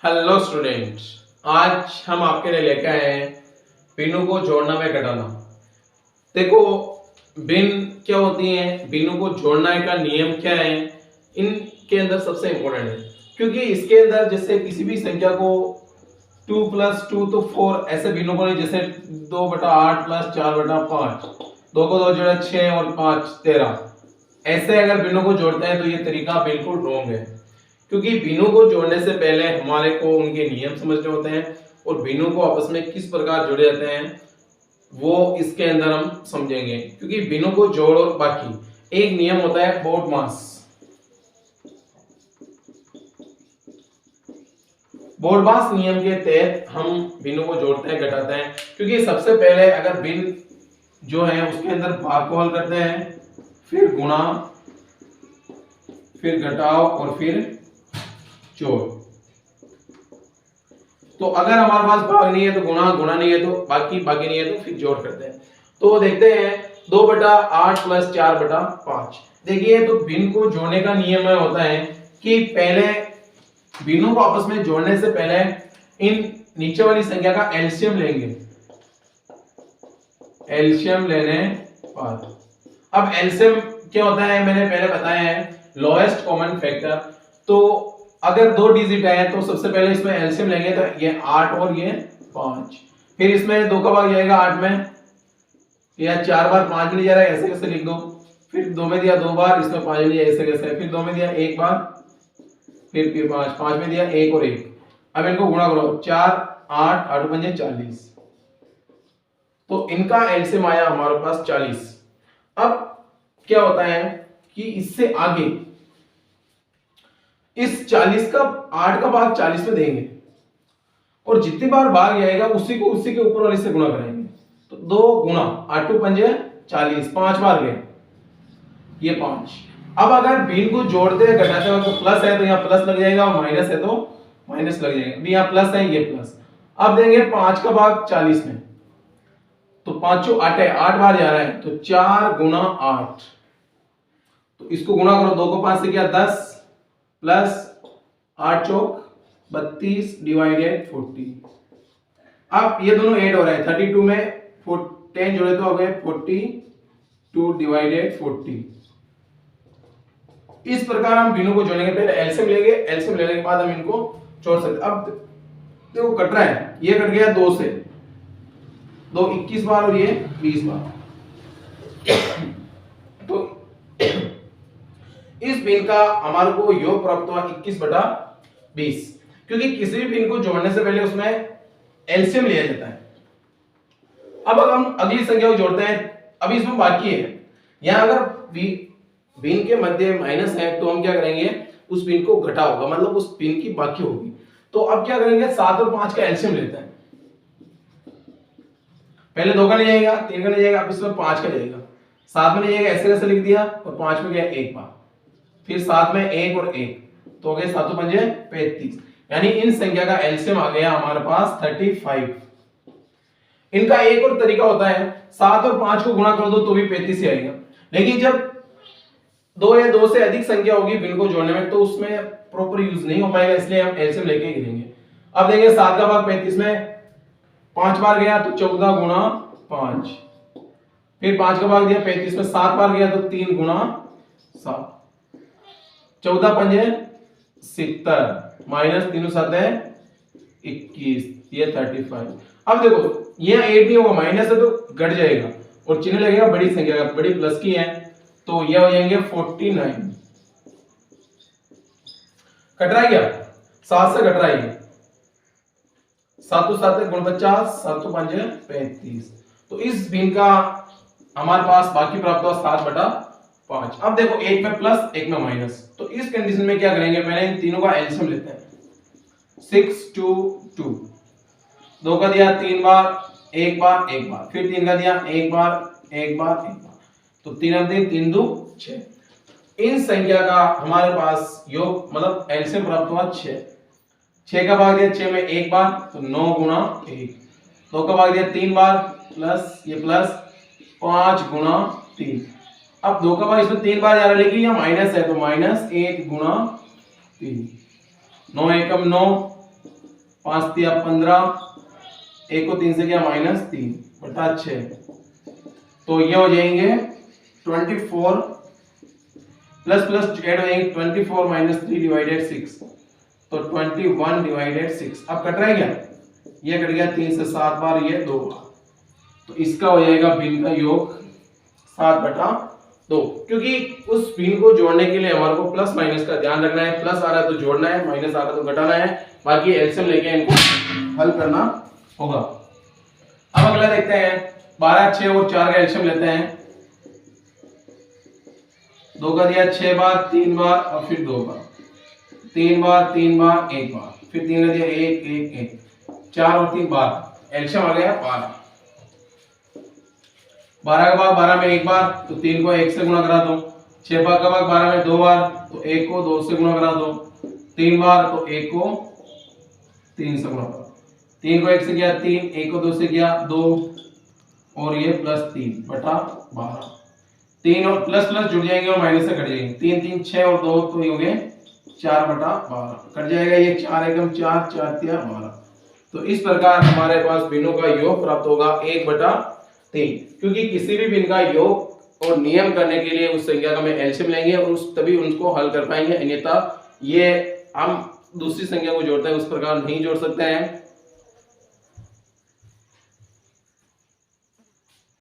Hello students, आज हम आपके लिए लेकर आए हैं बिनों को जोड़ना व घटाना। देखो, बिन क्या होती है, बिनों को जोड़ना का नियम क्या है, इनके अंदर सबसे इंपॉर्टेंट है क्योंकि इसके अंदर जैसे किसी भी संख्या को 2 + 2 तो 4 ऐसे बिनों को नहीं, जैसे 2/8 + 4/5, 2 को 2 जोड़े 6 और 5 13, ऐसे अगर बिनों को जोड़ते हैं तो ये तरीका बिल्कुल रॉन्ग है क्योंकि बिनों को जोड़ने से पहले हमारे को उनके नियम समझने होते हैं और बिनों को आपस में किस प्रकार जोड़े जाते हैं वो इसके अंदर हम समझेंगे। क्योंकि बिनों को जोड़ और बाकी एक नियम होता है बोडमास। बोडमास नियम के तहत हम बिनों को जोड़ते हैं, घटाते हैं। क्योंकि सबसे पहले अगर बिन जो है उसके अंदर भागफल करते हैं, फिर गुणा, फिर घटाओ और फिर जोड़। तो अगर हमारे पास भाग नहीं है तो गुणा, गुणा नहीं है तो बाकी, बाकी नहीं है तो फिर जोड़ करते हैं। तो देखते हैं 2/8 + 4/5। देखिए, तो भिन्न को जोड़ने का नियम होता है कि पहले बिनों को आपस में जोड़ने से पहले इन नीचे वाली संख्या का एलसीएम लेंगे। एलसीएम लेने पर अब एलसीएम क्या होता है मैंने पहले बताया है, लोएस्ट कॉमन फैक्टर। तो अगर 2 डिजिट है तो सबसे पहले इसमें एलसीएम लेंगे तो ये 8 और ये 5, फिर इसमें 2 का भाग जाएगा 8 में, या 4 बार 5 में जा रहा है, ऐसे कैसे लिख दो। फिर 2 में दिया 2 बार, इसमें 5 में दिया, ऐसे कैसे, फिर 2 में दिया 1 बार, फिर 5 में दिया 1 और 1। अब इनको गुणा करो, 4 8 8 पंजे 40, तो इनका एलसीएम आया हमारे पास 40। अब क्या होता है कि इससे आगे इस 40 का 8 का भाग 40 में देंगे और जितनी बार भाग आएगा उसी के ऊपर वाले से गुणा करेंगे। तो 2 गुणा 8 2 पंजे 40, 5 बार गए ये 5। अब अगर भिन्न को जोड़ते हैं घटाते वक्त तो प्लस है तो यहाँ प्लस लग जाएगा और माइनस है तो माइनस लग जाएगा। अभी यहाँ प्लस है, ये प्लस। अब देंगे 5 का भाग 40 में, तो 5 8 है, 8 बार जा रहा है, तो 4 गुणा 8। तो इसको गुणा करो, 2 को 5 से किया 10 प्लस 8 चौक 32 डिवाइडेड 40। अब ये दोनों ऐड हो रहा है, 32 में 10 जोड़े तो हो गए 42 डिवाइडेड 40। इस प्रकार हम बिनों को जोड़ेंगे। पहले एलसीएम लेंगे, एलसीएम लेने के बाद हम इनको जोड़ सकते। अब देखो कट रहा है, ये कट गया 2 से, 2 21 बार और ये 20 बार। तो इस भिन्न का हमारे को योग प्राप्त हुआ 21/20, क्योंकि किसी भी भिन्न को जोड़ने से पहले उसमें एलसीएम लिया जाता है। अब अगर हम अगली संख्या को जोड़ते हैं, अभी इसमें बाकी है, यहां अगर भिन्न के मध्य माइनस है तो हम क्या करेंगे, उस भिन्न को घटा होगा, मतलब उस भिन्न की बाकी होगी। तो अब क्या करेंगे, 7 और 5 का एलसीएम लेते हैं। पहले 2 का नहीं जाएगा, 3 का नहीं जाएगा, अब इसमें 5 का जाएगा। 7 में नहीं जाएगा, ऐसे कैसे लिख दिया, और 5 में गया 1 बार, फिर 7 में 1 और 1, तो हो गए 7 पंजे 35। यानी इन संख्या का एलसीएम आ गया हमारे पास 35। इनका एक और तरीका होता है, 7 और 5 को गुणा कर दो तो भी 35 ही आएगा। लेकिन जब 2 या 2 से अधिक संख्या होगी भिन्न को जोड़ने में तो उसमें प्रॉपर यूज नहीं हो पाएगा, इसलिए हम एलसीएम लेके ही गिनेंगे। अब देंगे 7 का भाग 35 में 5 बार गया तो 14 गुणा 5, फिर 5 का भाग दिया 35 में 7 बार गया तो 3 गुणा 7, 14 पंजे 70 माइनस 3 7 है 21, ये 35। अब देखो ये 8 नहीं होगा, माइनस है तो घट जाएगा और चिन्ह लगेगा बड़ी संख्या का, बड़ी प्लस की है, तो ये हो जाएंगे 49। कट रहा है क्या, 7 से कट रहा है, 7 7 49, 7 5 35। तो इस भिन्न का हमारे पास बाकी प्राप्त हुआ 7/5। अब देखो एक में प्लस एक में माइनस, तो इस कंडीशन में क्या करेंगे, मैंने इन तीनों का एलसीएम लेते हैं। 6 2 2, 2 का दिया 3 बार, 1 बार 1 बार, फिर 3 का दिया 1 बार 1 बार 1 बार, तो 3 3 3 2 6। इन संख्या का हमारे पास योग मतलब एलसीएम प्राप्त हुआ 6। 6 का भाग दिया 6 में 1 बार, तो 9 गुणा 1। 2 का भाग दिया 3 बार, प्लस ये प्लस 5 गुणा 3। अब 2 का भाग इसमें 3 बार जा रहा है, लेकिन यहाँ माइनस है तो -1 गुणा 3। 9 एकम 9, 5 तिया 15, 1 को 3 से गया -3 बटा 6, तो ये हो जाएंगे 24 प्लस प्लस ऐड हो जाएंगे 24 - 3 डिवाइडेड 6, तो 21 डिवाइडेड 6। अब कट रहा है क्या, ये कट गया 3 से 7 बार, ये 2 बार, तो इसका हो जाएगा भिन्न का योग 7/2, क्योंकि उस भिन्न को जोड़ने के लिए हमारे को प्लस माइनस का ध्यान रखना है, प्लस आ रहा है तो जोड़ना है, माइनस आ रहा है तो घटाना है, बाकी एलसीएम लेके इनको हल करना होगा। अब अगला देखते हैं 12, 6 और 4 का एलसीएम लेते हैं। 2 का दिया 6 बार, 3 बार और फिर 2 बार, 3 बार 3 बार 1 बार, फिर 3 का दिया 1 1 1, 4 और 3 बार, एलसीएम आ गया 12। 12 का भाग 12 में 1 बार, तो 3 को 1 से गुणा करा दो। 6 का भाग 12 में 2 बार, तो 1 को 2 से गुणा करा दो। 3 बार, तो 1 को 3 से गुणा करो। 3 को 1 से किया 3, 1 को 2 से किया 2, और ये +3 बटा 12। 3 और प्लस प्लस जुड़ जाएंगे और माइनस से कट जाएंगे। 3 3 6 और 2 तो ये हो गए 4/12 कट जाएगा, ये 4 एकम 4, 4 तिया 12। तो इस प्रकार हमारे पास भिन्नों का योग प्राप्त होगा 1/3, क्योंकि किसी भी भिन्न का योग और नियम करने के लिए उस संख्या का हम एलसीएम लेंगे और उस तभी उनको हल कर पाएंगे, अन्यथा ये हम दूसरी संख्या को जोड़ते हैं उस प्रकार नहीं जोड़ सकते हैं।